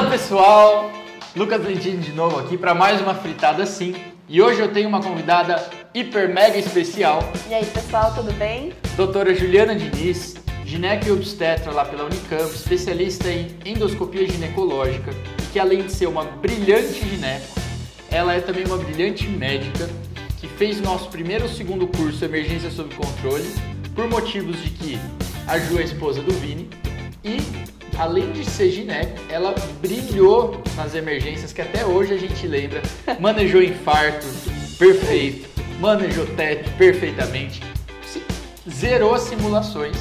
Fala pessoal, Lucas Lentini de novo aqui para mais uma fritada sim. E hoje eu tenho uma convidada hiper mega especial. E aí pessoal, tudo bem? Doutora Juliana Diniz, gineco e obstetra lá pela Unicamp, especialista em endoscopia ginecológica, que além de ser uma brilhante gineco, ela é também uma brilhante médica, que fez o nosso primeiro e segundo curso Emergência sob Controle, por motivos de que a Ju é a esposa do Vini, e além de ser gineco, ela brilhou nas emergências que até hoje a gente lembra, manejou infarto, perfeito, manejou TEP perfeitamente, zerou as simulações.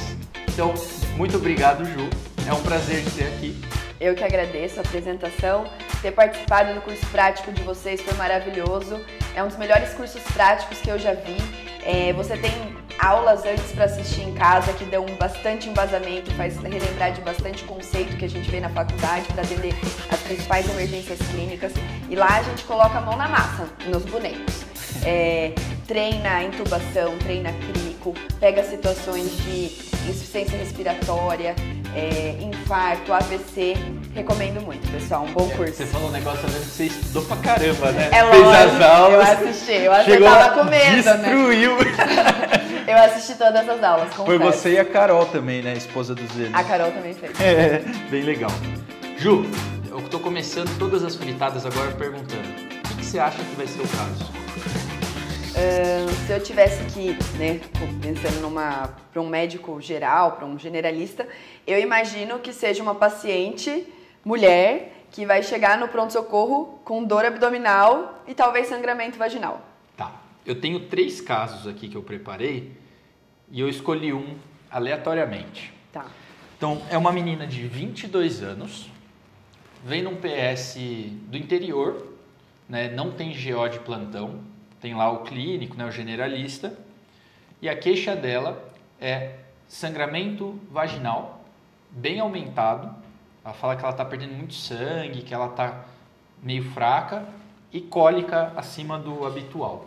Então, muito obrigado, Ju, é um prazer te ter aqui. Eu que agradeço a apresentação, ter participado do curso prático de vocês foi maravilhoso, é um dos melhores cursos práticos que eu já vi. Você tem aulas antes para assistir em casa que dão bastante embasamento, faz relembrar de bastante conceito que a gente vê na faculdade para atender as principais emergências clínicas. E lá a gente coloca a mão na massa, nos bonecos. Treina a intubação, treina crico, pega situações de insuficiência respiratória, infarto, AVC. Recomendo muito, pessoal. Um bom curso. Você falou um negócio também que você estudou pra caramba, né? É Fez lógico, as aulas. eu assisti, eu tava com medo, destruiu. né? Eu assisti todas as aulas, confesso. Foi você e a Carol também, né? Esposa do Zé. A Carol também fez. Bem legal. Ju, eu tô começando todas as fritadas agora perguntando, o que você acha que vai ser o caso? Se eu tivesse que, pensando para um médico geral, para um generalista, eu imagino que seja uma paciente mulher que vai chegar no pronto-socorro com dor abdominal e talvez sangramento vaginal. Tá, eu tenho 3 casos aqui que eu preparei e eu escolhi um aleatoriamente. Tá. Então, é uma menina de 22 anos, vem num PS do interior, né, não tem GO de plantão, tem lá o clínico, né, o generalista, e a queixa dela é sangramento vaginal bem aumentado. Ela fala que ela está perdendo muito sangue, que ela está meio fraca e cólica acima do habitual.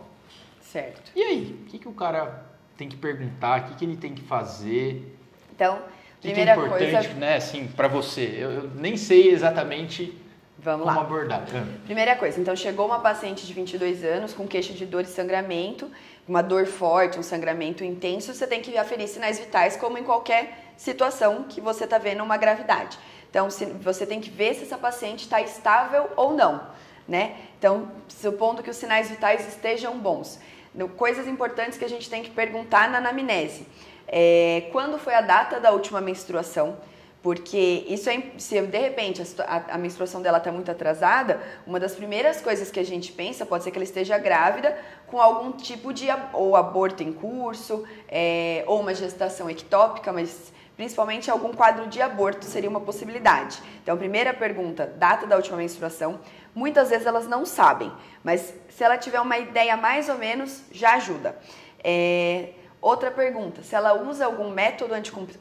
Certo. E aí, o que o cara tem que perguntar, o que ele tem que fazer? Então, que primeira é importante, coisa, né, assim, para você? Eu nem sei exatamente vamos como lá. abordar. Primeira coisa, então chegou uma paciente de 22 anos com queixa de dor e sangramento, uma dor forte, um sangramento intenso, você tem que aferir sinais vitais como em qualquer situação que você está vendo uma gravidade. Então, você tem que ver se essa paciente está estável ou não, né? Então, supondo que os sinais vitais estejam bons. Coisas importantes que a gente tem que perguntar na anamnese. Quando foi a data da última menstruação? Porque isso se de repente a menstruação dela está muito atrasada, uma das primeiras coisas que a gente pensa pode ser que ela esteja grávida com algum tipo de ou aborto em curso, ou uma gestação ectópica, mas principalmente algum quadro de aborto seria uma possibilidade. Então, primeira pergunta, data da última menstruação. Muitas vezes elas não sabem, mas se ela tiver uma ideia mais ou menos, já ajuda. Outra pergunta, se ela usa algum método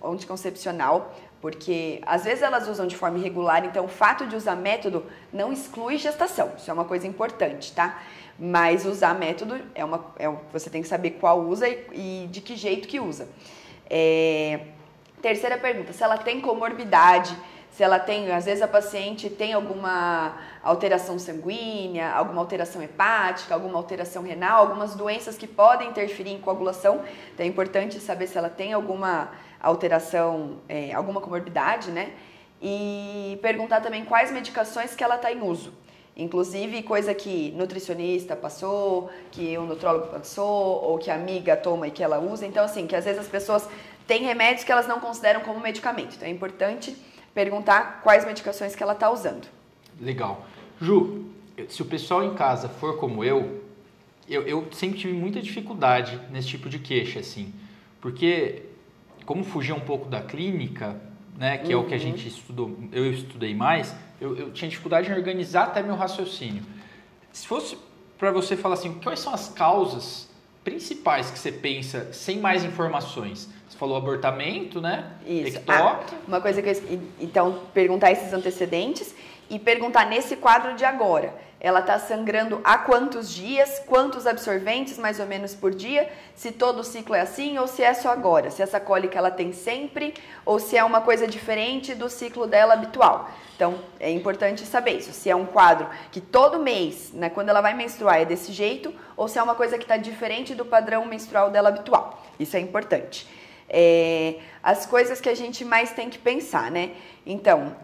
anticoncepcional, porque às vezes elas usam de forma irregular, então o fato de usar método não exclui gestação, isso é uma coisa importante, tá? Mas usar método, você tem que saber qual usa e de que jeito que usa. Terceira pergunta, se ela tem comorbidade, se ela tem, às vezes a paciente tem alguma alteração sanguínea, alguma alteração hepática, alguma alteração renal, algumas doenças que podem interferir em coagulação. Então é importante saber se ela tem alguma alteração, alguma comorbidade, né? E perguntar também quais medicações que ela está em uso. Inclusive coisa que nutricionista passou, que o nutrólogo passou, ou que a amiga toma e que ela usa. Então assim, que às vezes as pessoas têm remédios que elas não consideram como medicamento. Então é importante perguntar quais medicações que ela está usando. Legal. Ju, se o pessoal em casa for como eu sempre tive muita dificuldade nesse tipo de queixa, assim, porque como fugir um pouco da clínica, né, que é o que a gente estudou, eu estudei mais, eu tinha dificuldade em organizar até meu raciocínio. Se fosse para você falar assim, quais são as causas principais que você pensa sem mais informações? Você falou abortamento, né? Isso. Uma coisa que então, perguntar esses antecedentes e perguntar nesse quadro de agora. ela está sangrando há quantos dias, quantos absorventes mais ou menos por dia, se todo o ciclo é assim ou se é só agora, se essa cólica ela tem sempre ou se é uma coisa diferente do ciclo dela habitual. Então, é importante saber isso, se é um quadro que todo mês, né, quando ela vai menstruar é desse jeito, ou se é uma coisa que está diferente do padrão menstrual dela habitual. Isso é importante. As coisas que a gente mais tem que pensar, né? Então,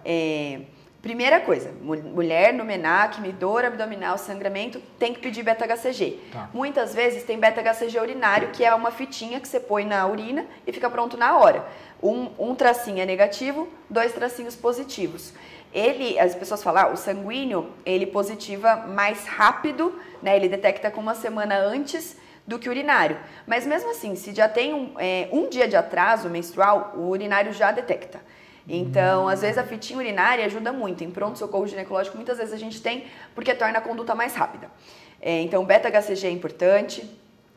primeira coisa, mulher no menacme, dor abdominal, sangramento, tem que pedir beta-HCG. Tá. Muitas vezes tem beta-HCG urinário, que é uma fitinha que você põe na urina e fica pronto na hora. Um tracinho é negativo, 2 tracinhos positivos. As pessoas falam, o sanguíneo, ele positiva mais rápido, né? Ele detecta com 1 semana antes do que o urinário. Mas mesmo assim, se já tem um dia de atraso menstrual, o urinário já detecta. Então, às vezes a fitinha urinária ajuda muito. Em pronto-socorro ginecológico, muitas vezes a gente tem, porque torna a conduta mais rápida. Então, beta-HCG é importante,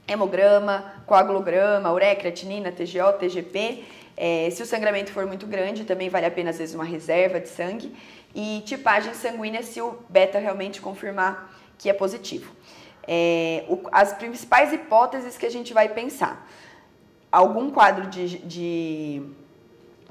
hemograma, coagulograma, ureia, creatinina, TGO, TGP. Se o sangramento for muito grande, também vale a pena, às vezes, uma reserva de sangue. E tipagem sanguínea, se o beta realmente confirmar que é positivo. As principais hipóteses que a gente vai pensar. Algum quadro de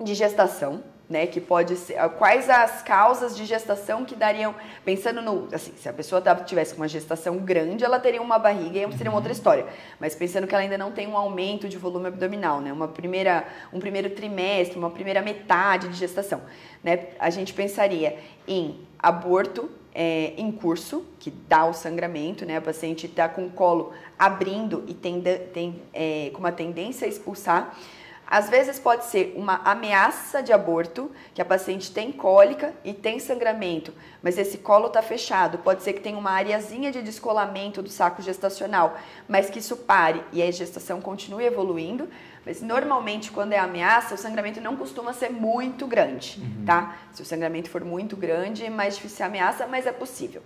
gestação, né, que pode ser, quais as causas de gestação que dariam, pensando assim, se a pessoa tivesse uma gestação grande, ela teria uma barriga e seria uma outra história, mas pensando que ela ainda não tem um aumento de volume abdominal, né, um primeiro trimestre, uma primeira metade de gestação, né, a gente pensaria em aborto em curso, que dá o sangramento, né, a paciente está com o colo abrindo e tem com uma tendência a expulsar. Às vezes pode ser uma ameaça de aborto, que a paciente tem cólica e tem sangramento, mas esse colo está fechado. Pode ser que tenha uma areazinha de descolamento do saco gestacional, mas que isso pare e a gestação continue evoluindo. Mas normalmente quando é ameaça, o sangramento não costuma ser muito grande, tá? Se o sangramento for muito grande, é mais difícil a ameaça, mas é possível.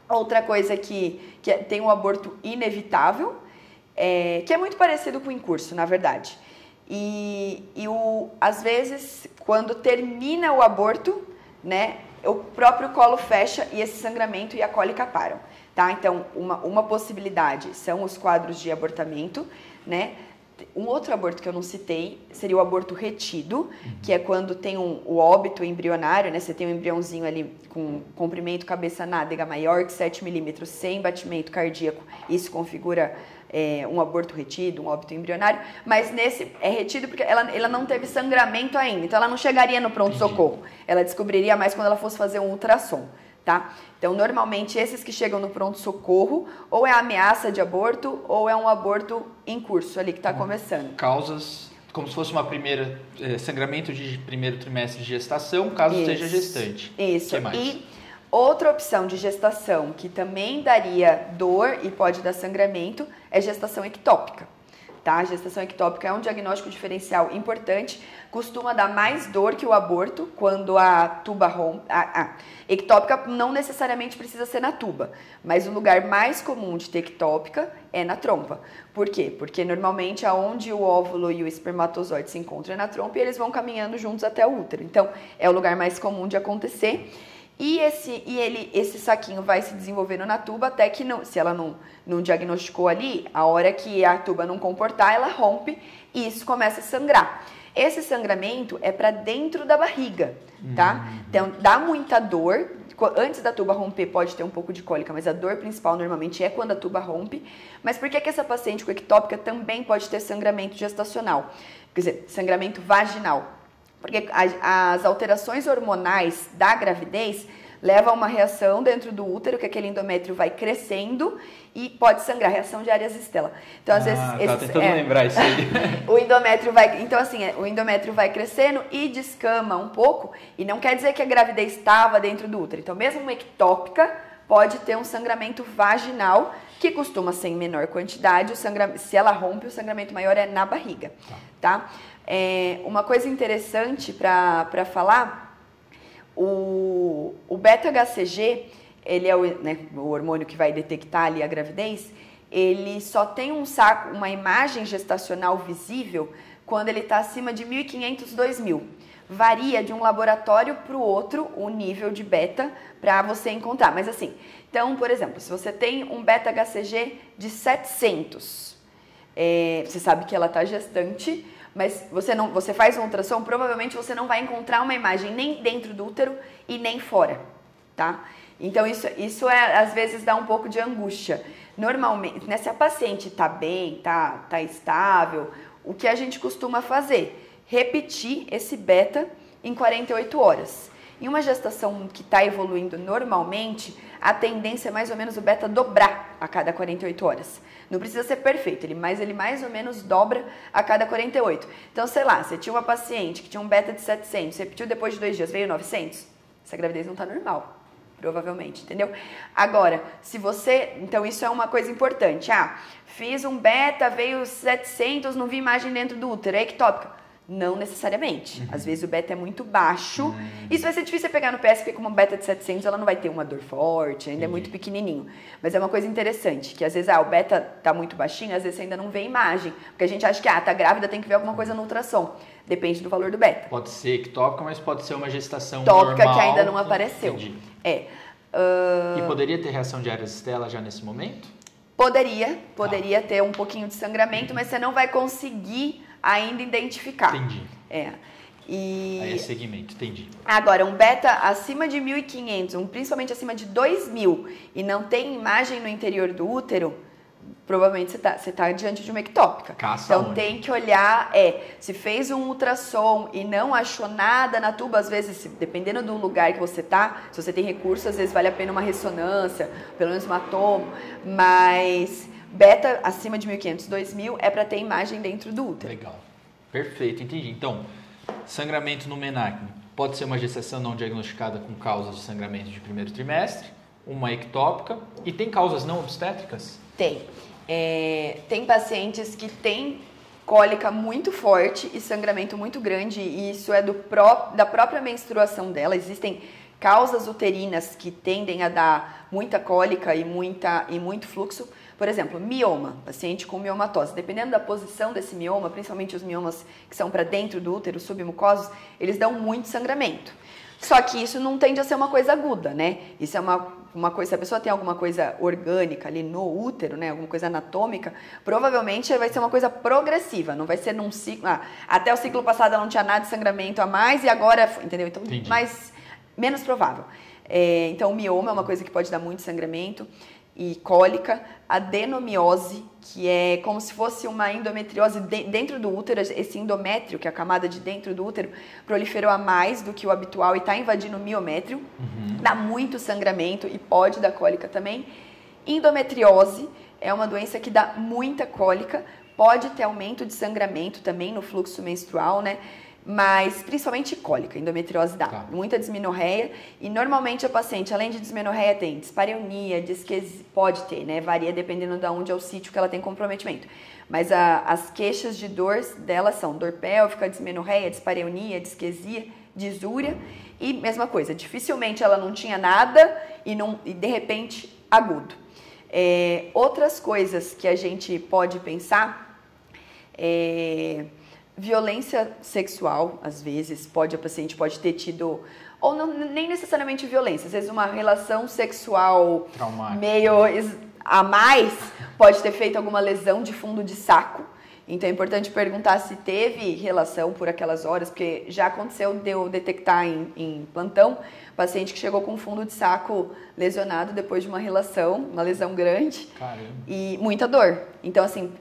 Outra coisa que tem o aborto inevitável, que é muito parecido com o incurso, na verdade. Às vezes, quando termina o aborto, né, o próprio colo fecha e esse sangramento e a cólica param, tá? Então, uma possibilidade são os quadros de abortamento, né? Um outro aborto que eu não citei seria o aborto retido, que é quando tem o óbito embrionário, né? Você tem um embriãozinho ali com comprimento cabeça-nádega maior que 7 milímetros, sem batimento cardíaco. Isso configura um aborto retido, um óbito embrionário, mas nesse é retido porque ela não teve sangramento ainda, então ela não chegaria no pronto-socorro. Ela descobriria mais quando ela fosse fazer um ultrassom, tá? Então, normalmente, esses que chegam no pronto-socorro, ou é ameaça de aborto, ou é um aborto em curso ali, que está começando. Causas, como se fosse uma primeira sangramento de primeiro trimestre de gestação, caso esteja gestante. Isso. Que mais? E outra opção de gestação que também daria dor e pode dar sangramento é gestação ectópica. Tá? A gestação ectópica é um diagnóstico diferencial importante, costuma dar mais dor que o aborto quando a tuba rompe. Ectópica não necessariamente precisa ser na tuba, mas o lugar mais comum de ter ectópica é na trompa. Por quê? Porque normalmente aonde o óvulo e o espermatozoide se encontram é na trompa e eles vão caminhando juntos até o útero. Então, é o lugar mais comum de acontecer. E esse saquinho vai se desenvolvendo na tuba até que, se ela não diagnosticou ali, a hora que a tuba não comportar, ela rompe e isso começa a sangrar. Esse sangramento é para dentro da barriga, tá? Então, dá muita dor. Antes da tuba romper, pode ter um pouco de cólica, mas a dor principal normalmente é quando a tuba rompe. Mas por que essa paciente com ectópica também pode ter sangramento gestacional? Quer dizer, sangramento vaginal. Porque as alterações hormonais da gravidez levam a uma reação dentro do útero, que aquele endométrio vai crescendo e pode sangrar, reação de Arias Stella. Então, às vezes... Tá tentando lembrar isso aí. O endométrio vai... Então, assim, o endométrio vai crescendo e descama um pouco, e não quer dizer que a gravidez estava dentro do útero. Então, mesmo uma ectópica pode ter um sangramento vaginal, que costuma ser em menor quantidade. Se ela rompe, o sangramento maior é na barriga, tá? Uma coisa interessante para falar, o beta-HCG, ele é o hormônio que vai detectar ali a gravidez, ele só tem uma imagem gestacional visível quando ele está acima de 1.500, 2.000. varia de um laboratório para o outro o nível de beta para você encontrar. Mas assim, então, por exemplo, se você tem um beta-HCG de 700, você sabe que ela está gestante, mas você faz um ultrassom, provavelmente você não vai encontrar uma imagem nem dentro do útero e nem fora, tá? Então, isso às vezes dá um pouco de angústia. Normalmente, né, se a paciente está bem, tá estável, o que a gente costuma fazer? Repetir esse beta em 48 horas. Em uma gestação que está evoluindo normalmente, a tendência é mais ou menos o beta dobrar a cada 48 horas. Não precisa ser perfeito, mas ele mais ou menos dobra a cada 48. Então, sei lá, você tinha uma paciente que tinha um beta de 700, você repetiu depois de 2 dias, veio 900, essa gravidez não está normal. Provavelmente, entendeu? Agora, se você... Então, isso é uma coisa importante. Fiz um beta, veio 700, não vi imagem dentro do útero, é ectópica. Não necessariamente. Às vezes o beta é muito baixo. Isso vai ser difícil pegar no PS, porque como beta de 700, ela não vai ter uma dor forte, ainda é muito pequenininho. Mas é uma coisa interessante, que às vezes o beta tá muito baixinho, às vezes você ainda não vê imagem. Porque a gente acha que, tá grávida, tem que ver alguma coisa no ultrassom. Depende do valor do beta. Pode ser ectópica, mas pode ser uma gestação tópica normal. Que ainda não apareceu. Entendi. E poderia ter reação de Ehlers-Danlos já nesse momento? Poderia ter um pouquinho de sangramento, mas você não vai conseguir ainda identificar. Entendi. Aí é segmento, entendi. Agora, um beta acima de 1.500, principalmente acima de 2.000, e não tem imagem no interior do útero, provavelmente você tá diante de uma ectópica. Então tem que olhar, se fez um ultrassom e não achou nada na tuba, às vezes, dependendo do lugar que você tá, se você tem recurso, às vezes vale a pena uma ressonância, pelo menos uma tomo, mas beta acima de 1.500, 2.000 é para ter imagem dentro do útero. Legal, perfeito, entendi. Então, sangramento no menacne pode ser uma gestação não diagnosticada com causas de sangramento de primeiro trimestre, uma ectópica, e tem causas não obstétricas? Tem. Tem pacientes que têm cólica muito forte e sangramento muito grande, e isso é da própria menstruação dela. Existem causas uterinas que tendem a dar muita cólica e muito fluxo. Por exemplo, mioma, paciente com miomatose. Dependendo da posição desse mioma, principalmente os miomas que são para dentro do útero, submucosos, eles dão muito sangramento. Só que isso não tende a ser uma coisa aguda, né? Isso é uma coisa, se a pessoa tem alguma coisa orgânica ali no útero, né? Alguma coisa anatômica, provavelmente vai ser uma coisa progressiva, não vai ser num ciclo... até o ciclo passado ela não tinha nada de sangramento a mais e agora... Entendeu? Então, menos provável. Então, o mioma é uma coisa que pode dar muito sangramento e cólica. Adenomiose, que é como se fosse uma endometriose dentro do útero. Esse endométrio, que é a camada de dentro do útero, proliferou a mais do que o habitual e está invadindo o miométrio. Dá muito sangramento e pode dar cólica também. Endometriose é uma doença que dá muita cólica, pode ter aumento de sangramento também no fluxo menstrual, né? Mas principalmente cólica, endometriose dá muita dismenorreia, e normalmente a paciente, além de dismenorreia, tem dispareunia, disquesia, pode ter, né? Varia dependendo de onde é o sítio que ela tem comprometimento. Mas as queixas de dor dela são dor pélvica, dismenorreia, dispareunia, disquesia, disúria, e mesma coisa, dificilmente ela não tinha nada e de repente agudo. Outras coisas que a gente pode pensar violência sexual, às vezes, a paciente pode ter tido, ou não, nem necessariamente violência, às vezes uma relação sexual meio a mais, pode ter feito alguma lesão de fundo de saco. Então é importante perguntar se teve relação por aquelas horas, porque já aconteceu de eu detectar em plantão paciente que chegou com fundo de saco lesionado depois de uma lesão grande. Caramba. E muita dor. Então, assim,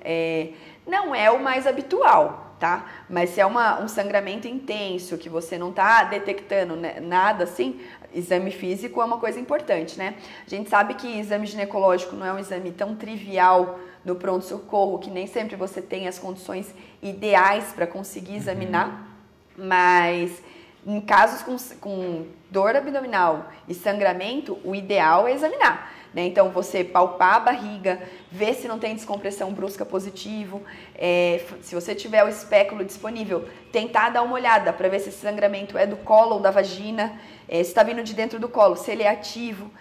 não é o mais habitual, tá? Mas se é um sangramento intenso, que você não tá detectando, né, nada assim, exame físico é uma coisa importante, né? A gente sabe que exame ginecológico não é um exame tão trivial no pronto-socorro, que nem sempre você tem as condições ideais para conseguir examinar, mas em casos com dor abdominal e sangramento, o ideal é examinar. Né? Então, você palpar a barriga, ver se não tem descompressão brusca positivo. Se você tiver o espéculo disponível, tentar dar uma olhada para ver se esse sangramento é do colo ou da vagina, se está vindo de dentro do colo, se ele é ativo.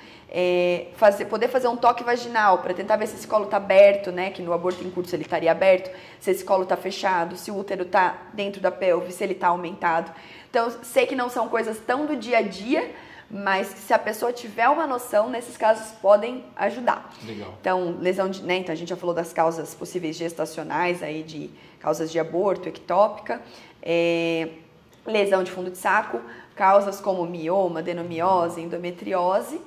Poder fazer um toque vaginal para tentar ver se esse colo está aberto, né? Que no aborto em curso ele estaria aberto, se esse colo está fechado, se o útero está dentro da pelve, se ele está aumentado. Então, sei que não são coisas tão do dia a dia, mas se a pessoa tiver uma noção, nesses casos podem ajudar. Legal. Então, lesão de, né? Então, a gente já falou das causas possíveis gestacionais, aí de causas de aborto, ectópica, lesão de fundo de saco, causas como mioma, adenomiose, endometriose.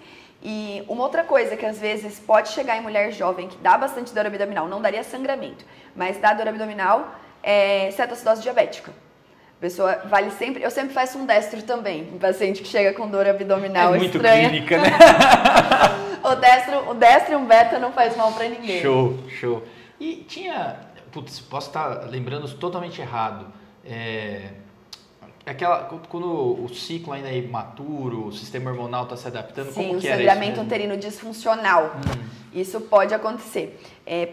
E uma outra coisa que às vezes pode chegar em mulher jovem que dá bastante dor abdominal, não daria sangramento, mas dá dor abdominal, é cetoacidose diabética. A pessoa vale sempre, eu sempre faço um destro também, em paciente que chega com dor abdominal muito estranha. clínica, né? o destro e um beta não faz mal pra ninguém. Show. E tinha, putz, posso estar lembrando totalmente errado, quando o ciclo ainda é imaturo, o sistema hormonal está se adaptando, sim, como que era isso? Sim, o sangramento uterino disfuncional. Isso pode acontecer.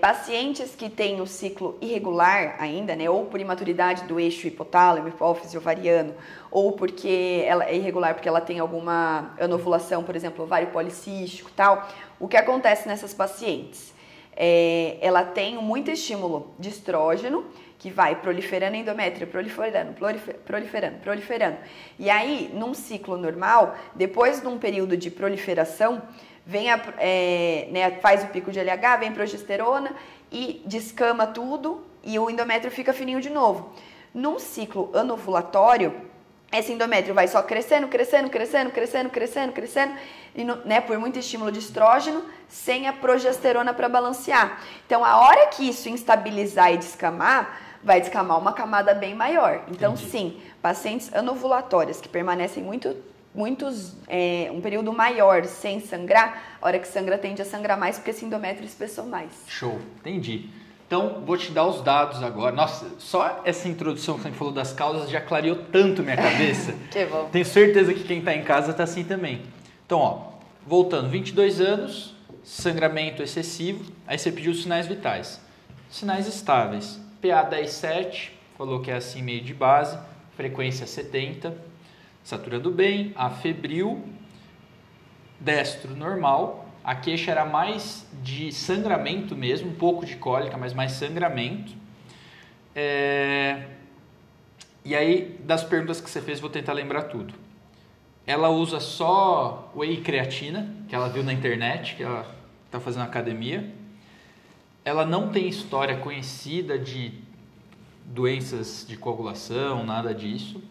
Pacientes que têm o ciclo irregular ainda, né, ou por imaturidade do eixo hipotálamo, hipófise ovariano, ou porque ela é irregular porque ela tem alguma anovulação, por exemplo, ovário policístico e tal, o que acontece nessas pacientes? Ela tem muito estímulo de estrógeno, que vai proliferando endométrio, proliferando. E aí, num ciclo normal, depois de um período de proliferação, faz o pico de LH, vem progesterona e descama tudo e o endométrio fica fininho de novo. Num ciclo anovulatório, esse endométrio vai só crescendo, e, né, por muito estímulo de estrógeno, sem a progesterona para balancear. Então, a hora que isso instabilizar e descamar, vai descamar uma camada bem maior. Então, entendi. Sim, pacientes anovulatórias que permanecem um período maior sem sangrar, a hora que sangra tende a sangrar mais porque esse endométrio espessou mais. Show, entendi. Então, vou te dar os dados agora. Nossa, só essa introdução que você falou das causas já clareou tanto minha cabeça. Que bom. Tenho certeza que quem está em casa está assim também. Então, ó, voltando, 22 anos, sangramento excessivo, aí você pediu os sinais vitais. Sinais estáveis, PA 10,7, falou que é assim meio de base, frequência 70, saturando bem, afebril, destro normal, a queixa era mais de sangramento mesmo, um pouco de cólica, mas mais sangramento. E aí, das perguntas que você fez, vou tentar lembrar tudo. Ela usa só whey e creatina, que ela viu na internet, que ela está fazendo academia. Ela não tem história conhecida de doenças de coagulação, nada disso.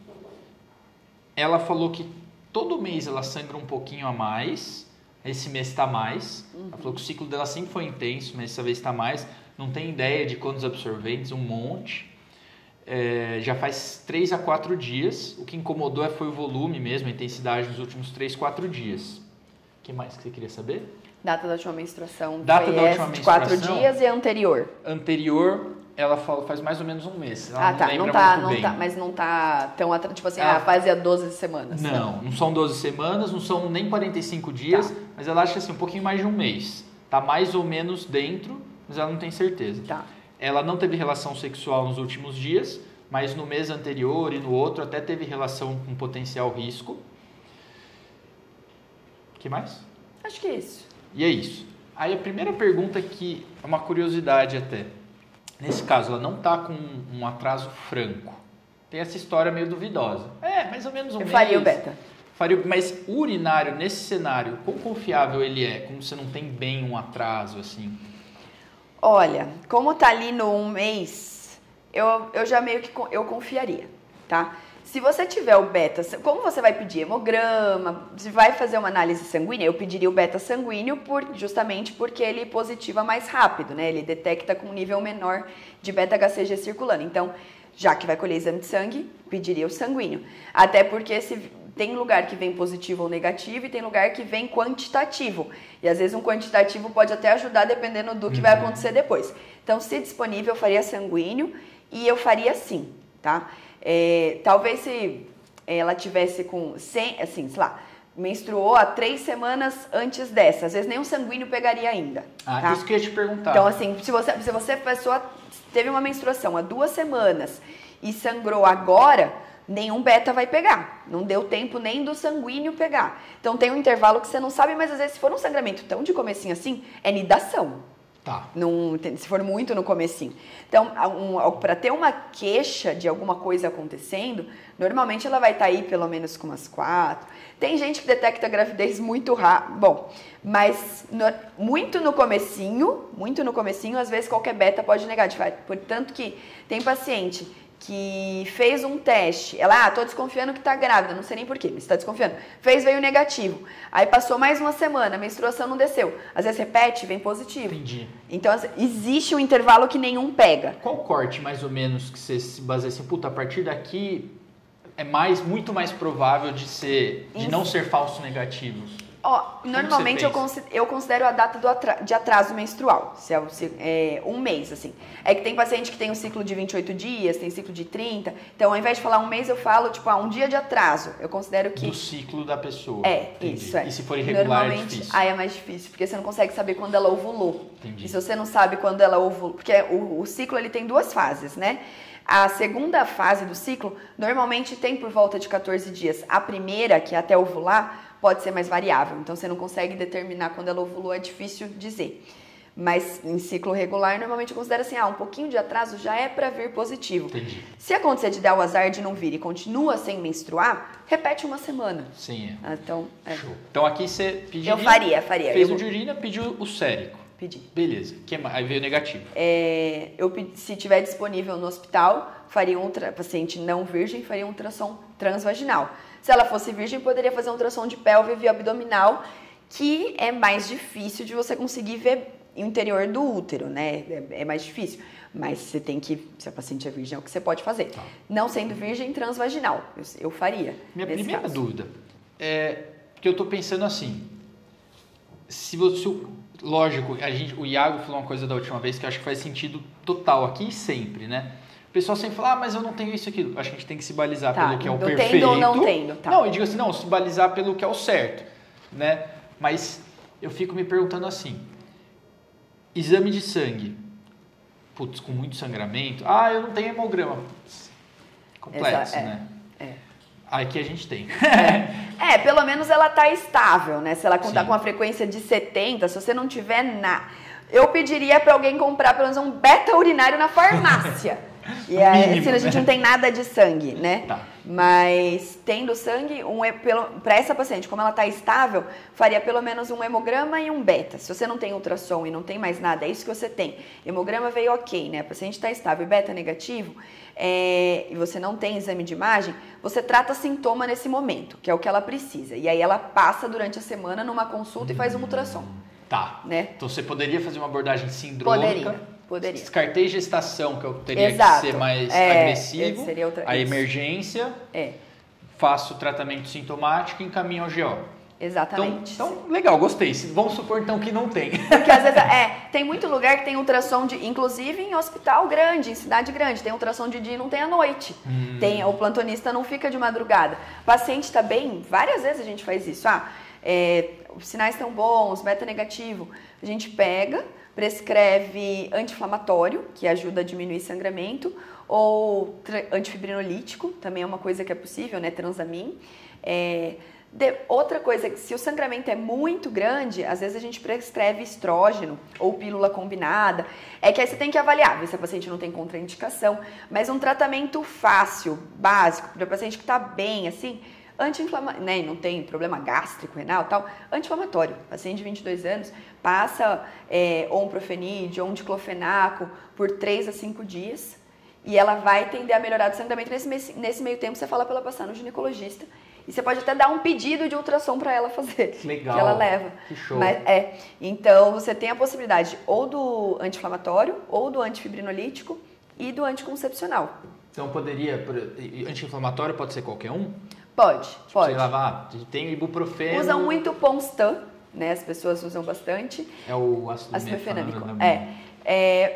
Ela falou que todo mês ela sangra um pouquinho a mais, esse mês está mais. Ela falou que o ciclo dela sempre foi intenso, mas dessa vez está mais. Não tem ideia de quantos absorventes, um monte. Já faz 3 a 4 dias. O que incomodou foi o volume mesmo, a intensidade nos últimos 3, 4 dias. O que mais que você queria saber? Data da última menstruação. Data da última de menstruação. 4 dias e anterior. Anterior, ela falou faz mais ou menos um mês. Ela tá. Não Tá, mas não tá tão tipo assim, ela fazia 12 semanas. Não são 12 semanas, não são nem 45 dias, Tá. mas ela acha assim, um pouquinho mais de um mês. Tá mais ou menos dentro, mas ela não tem certeza. Tá. Ela não teve relação sexual nos últimos dias, mas no mês anterior e no outro até teve relação com potencial risco. O que mais? Acho que é isso. E é isso. Aí a primeira pergunta que é uma curiosidade até. Nesse caso, ela não está com um atraso franco. Tem essa história meio duvidosa. Mais ou menos um mês. Eu faria o beta. Mas o urinário, nesse cenário, quão confiável ele é? Como você não tem bem um atraso, assim? Olha, como tá ali no um mês, eu já meio que eu confiaria, tá? Se você tiver o beta, como você vai pedir hemograma, se vai fazer uma análise sanguínea, eu pediria o beta sanguíneo justamente porque ele positiva mais rápido, né? Ele detecta com um nível menor de beta-HCG circulando. Então, já que vai colher exame de sangue, pediria o sanguíneo. Até porque tem lugar que vem positivo ou negativo e tem lugar que vem quantitativo. E às vezes um quantitativo pode até ajudar dependendo do que vai acontecer depois. Então, se disponível, eu faria sanguíneo e eu faria sim, tá? Talvez se ela tivesse com 100, assim, sei lá, menstruou há 3 semanas antes dessa. Às vezes nem um sanguíneo pegaria ainda. Tá? Isso que eu ia te perguntar. Então, assim, se você pessoa teve uma menstruação há 2 semanas e sangrou agora, nenhum beta vai pegar. Não deu tempo nem do sanguíneo pegar. Então tem um intervalo que você não sabe, mas às vezes se for um sangramento tão de comecinho assim, é nidação. Tá. Se for muito no comecinho. Então, para ter uma queixa de alguma coisa acontecendo, normalmente ela vai estar aí pelo menos com umas 4. Tem gente que detecta a gravidez muito rápido. Bom, mas muito no comecinho, às vezes qualquer beta pode negar. Portanto que tem paciente que fez um teste, ela, tô desconfiando que tá grávida, não sei nem porquê, mas tá desconfiando. Veio negativo. Aí passou mais uma semana, a menstruação não desceu. Às vezes repete, vem positivo. Entendi. Então, existe um intervalo que nenhum pega. Qual corte, mais ou menos, que você se baseia assim, puta, a partir daqui é muito mais provável de não ser falso negativo? Normalmente eu considero a data de atraso menstrual, se é um mês, assim. É que tem paciente que tem um ciclo de 28 dias, tem ciclo de 30, então ao invés de falar um mês, eu falo, um dia de atraso. Eu considero que... Do ciclo da pessoa. Entendi. Isso. E se for irregular, normalmente, é difícil. Aí é mais difícil, porque você não consegue saber quando ela ovulou. Entendi. E se você não sabe quando ela ovulou... Porque o ciclo, ele tem 2 fases, né? A segunda fase do ciclo, normalmente tem por volta de 14 dias. A primeira, que é até ovular, pode ser mais variável. Então, você não consegue determinar quando ela ovulou, é difícil dizer. Mas em ciclo regular, normalmente eu considero assim, um pouquinho de atraso já é para vir positivo. Entendi. Se acontecer de dar o azar de não vir e continua sem menstruar, repete uma semana. Sim, Então, Show. Então aqui você pediu... Eu faria. Fez o de urina, pediu o sérico. Pedi. Beleza. Aí veio negativo. Se tiver disponível no hospital, faria paciente não virgem, faria um ultrassom transvaginal. Se ela fosse virgem, poderia fazer um ultrassom de pelve via abdominal, que é mais difícil de você conseguir ver o interior do útero, né? É mais difícil. Mas você tem que, se a paciente é virgem, é o que você pode fazer. Tá. Não sendo virgem, transvaginal. Eu faria. Minha primeira dúvida é que eu tô pensando assim, lógico, o Iago falou uma coisa da última vez que eu acho que faz sentido total aqui e sempre, né? O pessoal sempre fala, mas eu não tenho isso aqui. Acho que a gente tem que se balizar pelo que é o perfeito. Tendo ou não tendo. Tá. Não, eu digo assim, se balizar pelo que é o certo, né? Mas eu fico me perguntando assim, exame de sangue, com muito sangramento, eu não tenho hemograma. Complexo, né? Aqui a gente tem. Pelo menos ela tá estável, né? Se ela contar com uma frequência de 70, se você não tiver nada... Eu pediria para alguém comprar pelo menos um beta urinário na farmácia. E aí, se a gente não tem nada de sangue, né? Tá. Mas tendo sangue, para essa paciente, como ela está estável, faria pelo menos um hemograma e um beta. Se você não tem ultrassom e não tem mais nada, é isso que você tem. Hemograma veio ok, né? A paciente está estável e beta negativo, e você não tem exame de imagem, você trata sintoma nesse momento, que é o que ela precisa. E aí ela passa durante a semana numa consulta e faz um ultrassom. Tá. Né? Então você poderia fazer uma abordagem sindrômica. Poderia. Descartei gestação, que eu teria que ser mais agressivo. Seria a emergência. Faço tratamento sintomático e encaminho ao GO. Exatamente. Então, legal, gostei. Vamos supor então que não tem. Porque às vezes tem muito lugar que tem ultrassom inclusive em hospital grande, em cidade grande, tem ultrassom de dia e não tem à noite. O plantonista não fica de madrugada. O paciente está bem, várias vezes a gente faz isso. Os sinais estão bons, beta negativo. A gente pega, prescreve anti-inflamatório, que ajuda a diminuir sangramento, ou antifibrinolítico, também é uma coisa que é possível, né? Transamin. Outra coisa, que se o sangramento é muito grande, às vezes a gente prescreve estrógeno ou pílula combinada. É que aí você tem que avaliar, ver se a paciente não tem contraindicação. Mas um tratamento fácil, básico, para o paciente que está bem, assim, anti-inflamatório, né, não tem problema gástrico, renal e tal, anti-inflamatório. Paciente de 22 anos passa ou um profenide ou um diclofenaco por 3 a 5 dias e ela vai tender a melhorar o sangramento. Nesse meio tempo, você fala para ela passar no ginecologista e você pode até dar um pedido de ultrassom para ela fazer. Legal. Que ela leva. Que show. Então, você tem a possibilidade ou do anti-inflamatório, ou do antifibrinolítico e do anticoncepcional. Então, anti-inflamatório pode ser qualquer um? Pode. Sei lá, tem ibuprofeno. Usam muito Ponstan, né? As pessoas usam bastante. É o ácido mefenâmico.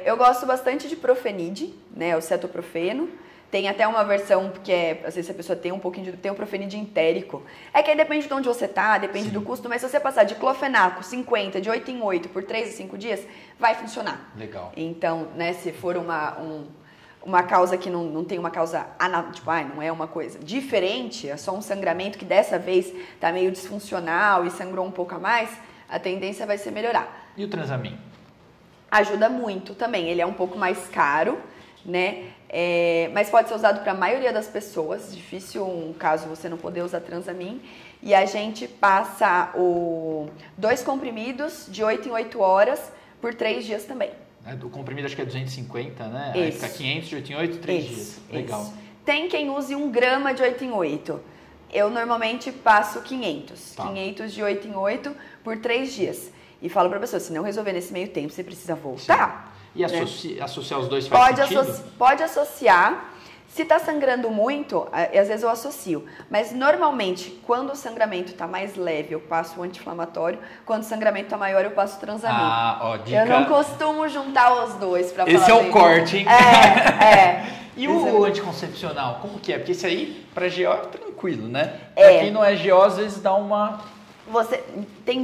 Eu gosto bastante de Profenide, né? O cetoprofeno. Tem até uma versão que às vezes a pessoa tem um pouquinho tem um profenido entérico. É que aí depende de onde você tá, depende do custo, mas se você passar de clofenaco 50, de 8 em 8, por 3 a 5 dias, vai funcionar. Legal. Então, né, se for uma causa que não tem uma causa, tipo, não é uma coisa diferente, é só um sangramento que dessa vez tá meio disfuncional e sangrou um pouco a mais, a tendência vai ser melhorar. E o Transamin? Ajuda muito também, ele é um pouco mais caro, né? Mas pode ser usado para a maioria das pessoas, difícil um caso você não poder usar Transamin. E a gente passa 2 comprimidos de 8 em 8 horas por 3 dias também. O comprimido acho que é 250, né? Isso. Aí fica 500 de 8 em 8, 3 dias. Legal. Isso. Tem quem use 1 grama de 8 em 8. Eu normalmente passo 500. Tá. 500 de 8 em 8 por 3 dias. E falo pra pessoa, se não resolver nesse meio tempo, você precisa voltar. Sim. E associar os dois faz sentido? Pode associar. Se tá sangrando muito, às vezes eu associo. Mas normalmente, quando o sangramento tá mais leve, eu passo o anti-inflamatório. Quando o sangramento tá maior, eu passo o Transamin. Dica. Eu não costumo juntar os dois pra falar. Esse é o corte, hein? E o Esse anticoncepcional, como que é? Porque esse aí, pra GO, é tranquilo, né? É. Pra quem não é GO, às vezes dá uma... Você tem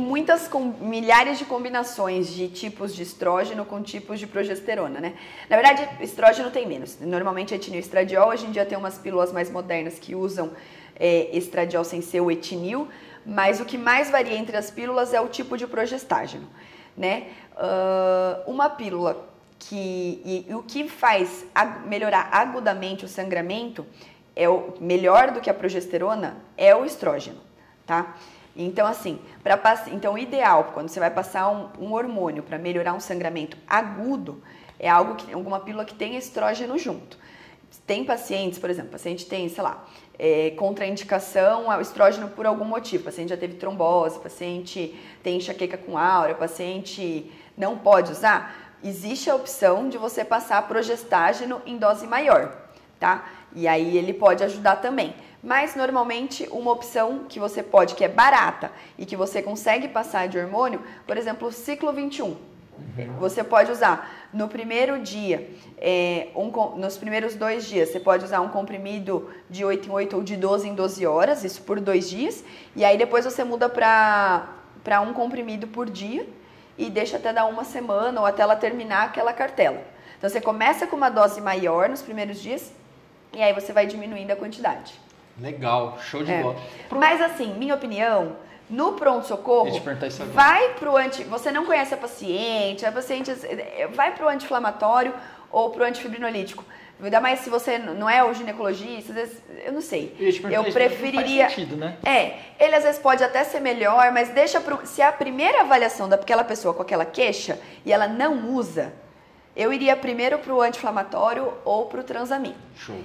milhares de combinações de tipos de estrógeno com tipos de progesterona, né? Na verdade, estrógeno tem menos. Normalmente é etinil e estradiol. Hoje em dia tem umas pílulas mais modernas que usam estradiol sem ser o etinil. Mas o que mais varia entre as pílulas é o tipo de progestágeno, né? Uma pílula e o que faz melhorar agudamente o sangramento, melhor do que a progesterona, é o estrógeno, tá? Então, assim, o ideal, quando você vai passar um hormônio para melhorar um sangramento agudo, é alguma pílula que tem estrógeno junto. Tem pacientes, por exemplo, o paciente tem, sei lá, contraindicação ao estrógeno por algum motivo. O paciente já teve trombose, o paciente tem enxaqueca com áurea, o paciente não pode usar. Existe a opção de você passar progestágeno em dose maior, tá? E aí ele pode ajudar também. Mas, normalmente, uma opção que você pode, que é barata e que você consegue passar de hormônio, por exemplo, o ciclo 21. Você pode usar no primeiro dia, nos primeiros 2 dias, você pode usar um comprimido de 8 em 8 ou de 12 em 12 horas, isso por 2 dias. E aí depois você muda para um comprimido por dia e deixa até dar 1 semana ou até ela terminar aquela cartela. Então, você começa com uma dose maior nos primeiros dias e aí você vai diminuindo a quantidade. Legal, show de bola. Mas assim, minha opinião, no pronto-socorro, vai pro você não conhece a paciente vai pro anti-inflamatório ou pro antifibrinolítico. Ainda mais se você não é o ginecologista, às vezes, eu não sei. Eu preferiria... Faz sentido, né? Ele às vezes pode até ser melhor, mas deixa se a primeira avaliação daquela pessoa com aquela queixa e ela não usa, eu iria primeiro pro anti-inflamatório ou pro Transamin. Show.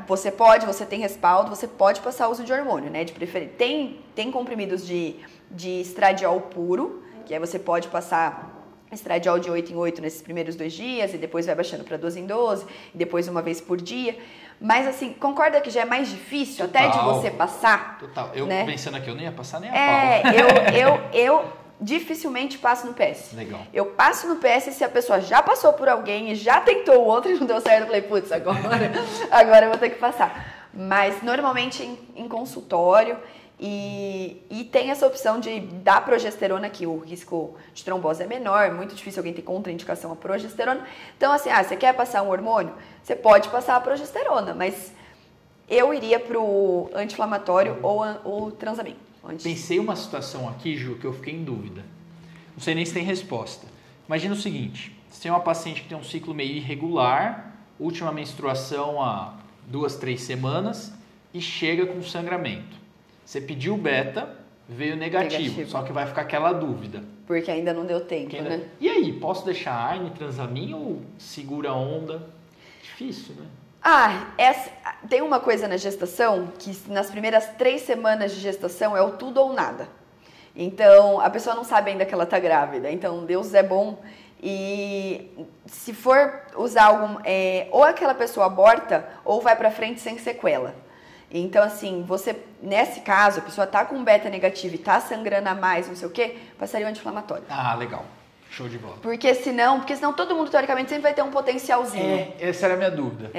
Você tem respaldo, você pode passar uso de hormônio, né? De preferir. Tem comprimidos de estradiol puro, que aí você pode passar estradiol de 8 em 8 nesses primeiros 2 dias e depois vai baixando para 12 em 12 e depois uma vez por dia. Mas assim, concorda que já é mais difícil até de você passar? Total. Eu pensando aqui, eu nem ia passar nem a pau. Eu dificilmente passo no PS. Legal. Eu passo no PS se a pessoa já passou por alguém e já tentou o outro e não deu certo. Eu falei, putz, agora eu vou ter que passar. Mas normalmente em consultório e tem essa opção de dar progesterona, que o risco de trombose é menor, é muito difícil alguém ter contraindicação à progesterona. Então, assim, você quer passar um hormônio? Você pode passar a progesterona, mas eu iria pro anti-inflamatório ou Transamin. Pensei uma situação aqui, Ju, que eu fiquei em dúvida. Não sei nem se tem resposta. Imagina o seguinte, você tem uma paciente que tem um ciclo meio irregular, última menstruação há 2, 3 semanas e chega com sangramento. Você pediu beta, veio negativo. Só que vai ficar aquela dúvida. Porque ainda não deu tempo, né? E aí, posso deixar ARNI, Transamin ou segura a onda? Difícil, né? Tem uma coisa na gestação que nas primeiras 3 semanas de gestação é o tudo ou nada. Então, a pessoa não sabe ainda que ela tá grávida. Então, Deus é bom. E se for usar ou aquela pessoa aborta ou vai pra frente sem sequela. Então, assim, nesse caso, a pessoa tá com beta negativo e tá sangrando a mais, não sei o quê, passaria o anti-inflamatório. Legal. Show de bola. Porque senão todo mundo, teoricamente, sempre vai ter um potencialzinho. Essa era a minha dúvida.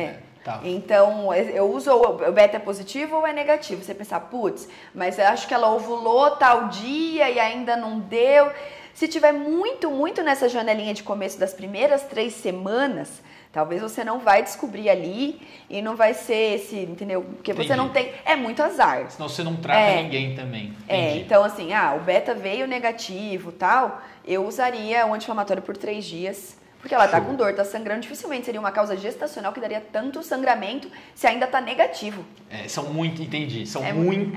Tá. Então, eu uso o beta é positivo ou é negativo. Você pensar, putz, mas eu acho que ela ovulou tal dia e ainda não deu. Se tiver muito nessa janelinha de começo das primeiras 3 semanas, talvez você não vai descobrir ali e não vai ser esse, entendeu? Porque Entendi. Você não tem, é muito azar. Senão você não trata ninguém também. Entendi. Então assim, o beta veio negativo tal, eu usaria o anti-inflamatório por 3 dias. Porque ela tá com dor, tá sangrando, dificilmente seria uma causa gestacional que daria tanto sangramento se ainda tá negativo. São muitas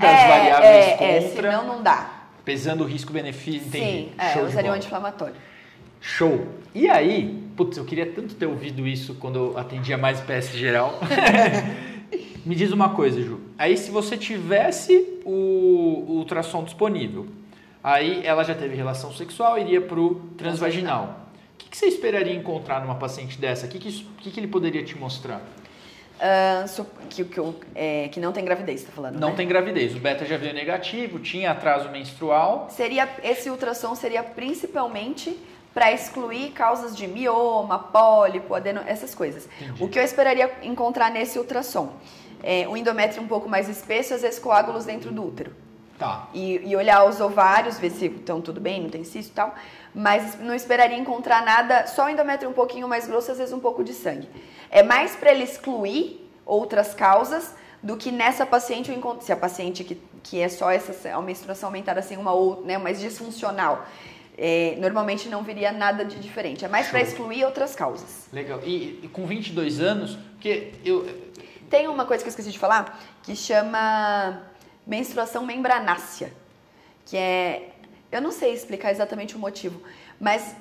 variáveis contra. Senão não dá. Pesando o risco-benefício, entendi. Sim, eu usaria o anti-inflamatório. Show. E aí, putz, eu queria tanto ter ouvido isso quando eu atendia mais PS geral. Me diz uma coisa, Ju. Aí se você tivesse o ultrassom disponível, aí ela já teve relação sexual, iria pro transvaginal. O que você esperaria encontrar numa paciente dessa? O que ele poderia te mostrar? Que não tem gravidez, tá falando, Não né? tem gravidez. O beta já veio negativo, tinha atraso menstrual. Esse ultrassom seria principalmente para excluir causas de mioma, pólipo, adeno, essas coisas. Entendi. O que eu esperaria encontrar nesse ultrassom? O endométrio um pouco mais espesso, às vezes coágulos dentro do útero. Tá. E olhar os ovários, ver se estão tudo bem, não tem cisto e tal. Mas não esperaria encontrar nada, só o endométrio um pouquinho mais grosso, às vezes um pouco de sangue. É mais para ele excluir outras causas do que nessa paciente, se a paciente que é só a menstruação aumentada assim, uma ou né, mais disfuncional, normalmente não viria nada de diferente. É mais para excluir outras causas. Legal. E com 22 anos, porque Tem uma coisa que eu esqueci de falar, que chama menstruação membranácea, que eu não sei explicar exatamente o motivo, mas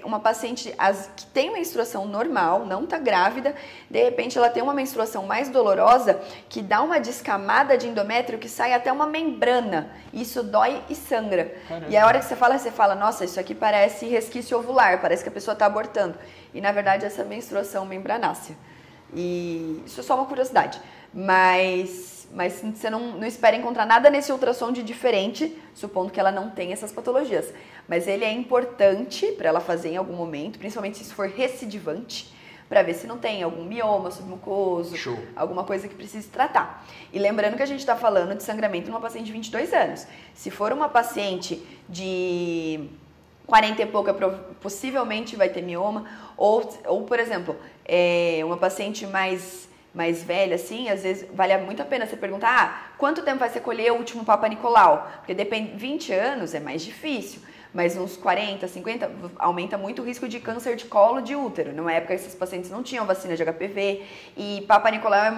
uma paciente que tem menstruação normal, não tá grávida, de repente ela tem uma menstruação mais dolorosa, que dá uma descamada de endométrio que sai até uma membrana. Isso dói e sangra. Caramba. E a hora que você fala, nossa, isso aqui parece resquício ovular, parece que a pessoa tá abortando. E na verdade essa menstruação membranácea. E isso é só uma curiosidade. Mas você não espera encontrar nada nesse ultrassom de diferente, supondo que ela não tenha essas patologias. Mas ele é importante para ela fazer em algum momento, principalmente se isso for recidivante, para ver se não tem algum mioma submucoso, alguma coisa que precise tratar. E lembrando que a gente está falando de sangramento numa paciente de 22 anos. Se for uma paciente de 40 e pouca, possivelmente vai ter mioma. Ou por exemplo, uma paciente mais velha, assim, às vezes vale muito a pena você perguntar, quanto tempo vai você colher o último Papa Nicolau? Porque 20 anos é mais difícil, mas uns 40, 50, aumenta muito o risco de câncer de colo de útero. Numa época, esses pacientes não tinham vacina de HPV e Papa Nicolau é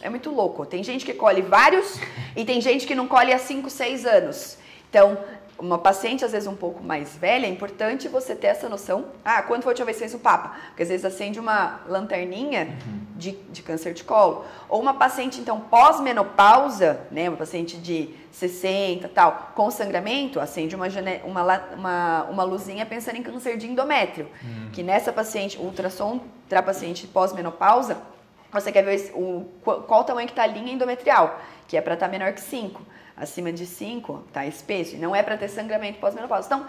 muito louco. Tem gente que colhe vários e tem gente que não colhe há 5, 6 anos. Então, uma paciente, às vezes, um pouco mais velha, é importante você ter essa noção. Quando foi a última vez que fez o Papa? Porque, às vezes, acende uma lanterninha de câncer de colo. Ou uma paciente, então, pós-menopausa, né, uma paciente de 60 tal, com sangramento, acende uma luzinha pensando em câncer de endométrio. Que nessa paciente, ultrassom para paciente pós-menopausa, você quer ver qual o tamanho que está a linha endometrial, que é para estar menor que 5. Acima de 5, tá espesso, e não é para ter sangramento pós-menopausa. Então,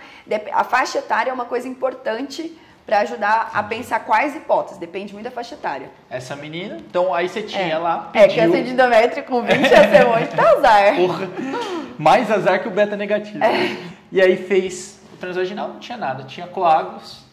a faixa etária é uma coisa importante para ajudar a pensar quais hipóteses, depende muito da faixa etária. Essa menina, então aí você tinha lá, pediu... câncer de endométrio com 20 ia ser muito azar. Porra, mais azar que o beta negativo. E aí fez o transvaginal, não tinha nada, tinha coágulos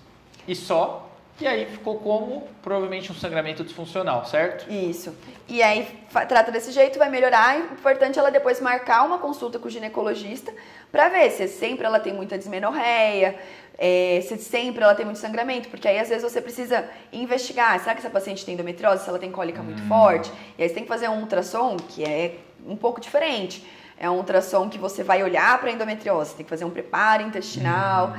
e só... E aí ficou como, provavelmente, um sangramento disfuncional, certo? Isso. E aí trata desse jeito, vai melhorar. É importante ela depois marcar uma consulta com o ginecologista para ver se sempre ela tem muita dismenorreia, se sempre ela tem muito sangramento. Porque aí, às vezes, você precisa investigar. Será que essa paciente tem endometriose? Se ela tem cólica muito forte? E aí você tem que fazer um ultrassom que é um pouco diferente. É um ultrassom que você vai olhar para a endometriose, tem que fazer um preparo intestinal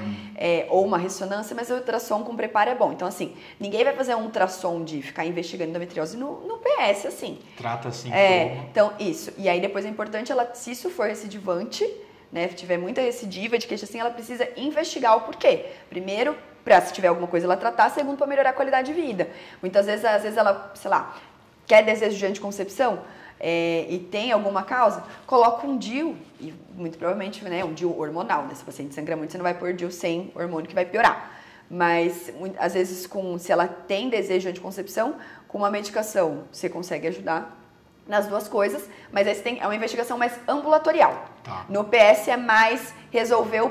ou uma ressonância, mas o ultrassom com preparo é bom. Então, assim, ninguém vai fazer um ultrassom de ficar investigando endometriose no PS, assim. Trata assim. Então, isso. E aí, depois é importante, se isso for recidivante, né, tiver muita recidiva de queixa assim, ela precisa investigar o porquê. Primeiro, para se tiver alguma coisa ela tratar, segundo, para melhorar a qualidade de vida. Muitas vezes, ela, sei lá, quer desejo de anticoncepção, e tem alguma causa, coloca um DIU, e muito provavelmente, né, um DIU hormonal, né? Se o paciente sangra muito, você não vai pôr DIU sem hormônio que vai piorar. Mas, às vezes, se ela tem desejo de anticoncepção, Com uma medicação, você consegue ajudar nas duas coisas, mas aí é uma investigação mais ambulatorial. Tá. No PS é mais resolver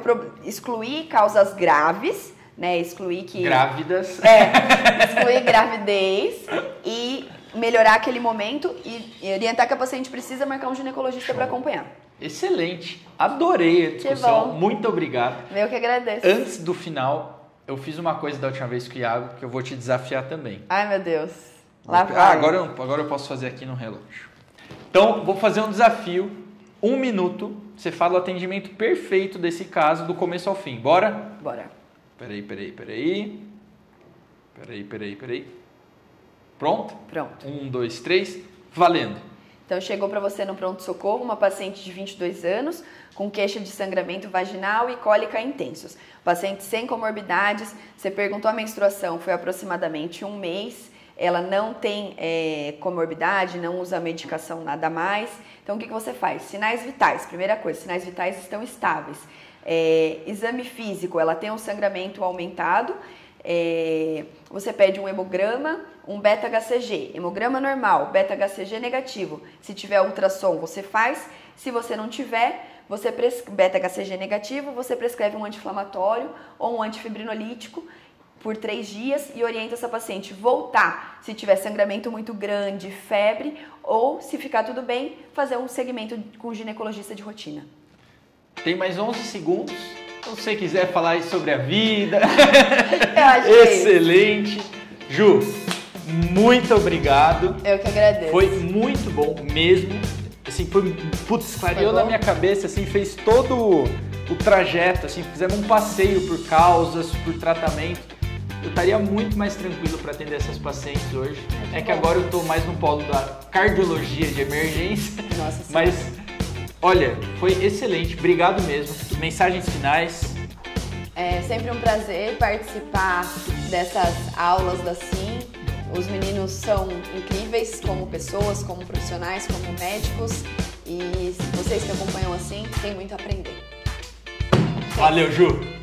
excluir causas graves, né? Excluir que... Grávidas. Excluir gravidez e melhorar aquele momento e orientar que a paciente precisa marcar um ginecologista para acompanhar. Excelente. Adorei a discussão. bom. Muito obrigado. Eu que agradeço. Antes do final, eu fiz uma coisa da última vez com o Iago que eu vou te desafiar também. Ai, meu Deus. Lá vai. Agora eu posso fazer aqui no relógio. Então, vou fazer um desafio. 1 minuto. Você fala o atendimento perfeito desse caso, do começo ao fim. Bora? Bora. Peraí. Pronto? Pronto. 1, 2, 3. Valendo. Então, chegou para você no pronto-socorro uma paciente de 22 anos com queixa de sangramento vaginal e cólica intensos. Paciente sem comorbidades, você perguntou a menstruação, foi aproximadamente 1 mês. Ela não tem comorbidade, não usa medicação, nada mais. Então, o que você faz? Sinais vitais. Primeira coisa, sinais vitais estão estáveis. Exame físico, ela tem um sangramento aumentado. Você pede um hemograma, um beta-HCG. Hemograma normal, beta-HCG negativo. Se tiver ultrassom, você faz. Se você não tiver, beta-HCG negativo, você prescreve um anti-inflamatório ou um antifibrinolítico por 3 dias e orienta essa paciente voltar, se tiver sangramento muito grande, febre, ou se ficar tudo bem, fazer um segmento com o ginecologista de rotina. Tem mais 11 segundos. Então, se você quiser falar sobre a vida. Eu acho Excelente. Ju, muito obrigado. Eu que agradeço. Foi muito bom mesmo. Assim, clareou na minha cabeça, assim, fez todo o trajeto, assim, fizemos um passeio por causas, por tratamento. Eu estaria muito mais tranquilo para atender essas pacientes hoje. É que agora eu estou mais no polo da cardiologia de emergência. Nossa Senhora. Mas, olha, foi excelente. Obrigado mesmo. Mensagens finais. É sempre um prazer participar dessas aulas da SIM. Os meninos são incríveis como pessoas, como profissionais, como médicos. E vocês que acompanham a SIM, tem muito a aprender. Valeu, Ju!